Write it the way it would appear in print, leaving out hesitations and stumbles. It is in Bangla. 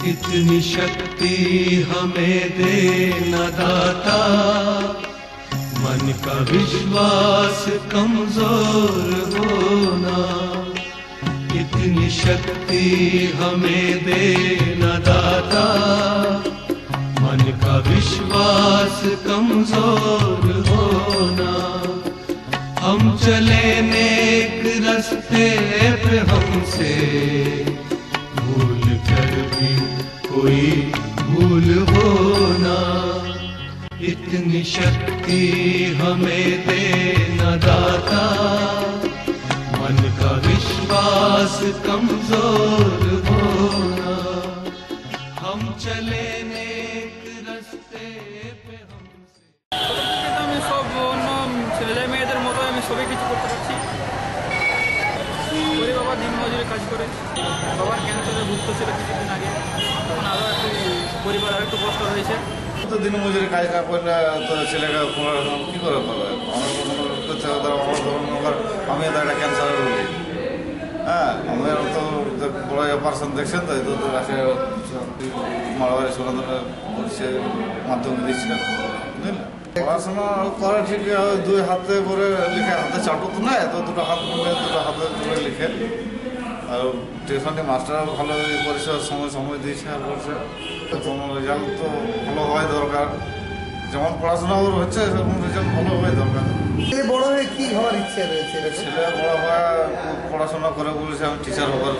इतनी शक्ति हमें दे न दाता, मन का विश्वास कमजोर होना। इतनी शक्ति हमें दे न दाता, मन का विश्वास कमजोर होना। हम चले नेक रास्ते पे, हमसे भूल कर भी कोई भूल होना। इतनी शक्ति हमें दे न दाता, मन का विश्वास कमजोर होना। हम चले नेक रास्ते पे, हमसे আমি সব অন্য ছেলে মেয়েদের মতো আমি সবই কিছু করতে পারছি। ওরে বাবা দিনমজুরি কাজ করে, বাবার ক্যান্সারে ভুগত ছিল কিছুদিন আগে, তখন আরও একটু পরিবার আর একটু কষ্ট হয়েছে। তো দিনমজুরি কাজ না করলে তো ছেলেকে কী করে পাবে? আমি তো একটা ক্যান্সারের রোগী। হ্যাঁ, আমার তো বড় অপারেশন দেখছেন তো, তো আসে মারাবাড়ি সোনাদানের মাধ্যমে দিচ্ছিলেন, বুঝলেন। পড়াশোনা করে ঠিক দুই হাতে করে লিখে, হাতে চাটু তো নয়, তো দুটো হাত মিলে দুটো হাতে করে লিখে। আর টিউশনটি মাস্টার ভালো করেছে, সময় দিয়েছে আর করছে। তোমার রেজাল্ট তো ভালো হওয়াই দরকার, যেমন পড়াশোনা ওর হচ্ছে সেরকম রেজাল্ট ভালো হওয়াই দরকার। বড় হয়ে কি হওয়ার ইচ্ছে রয়েছে? ছেলে বড় হওয়া পড়াশোনা করে বলেছে আমি টিচার হবার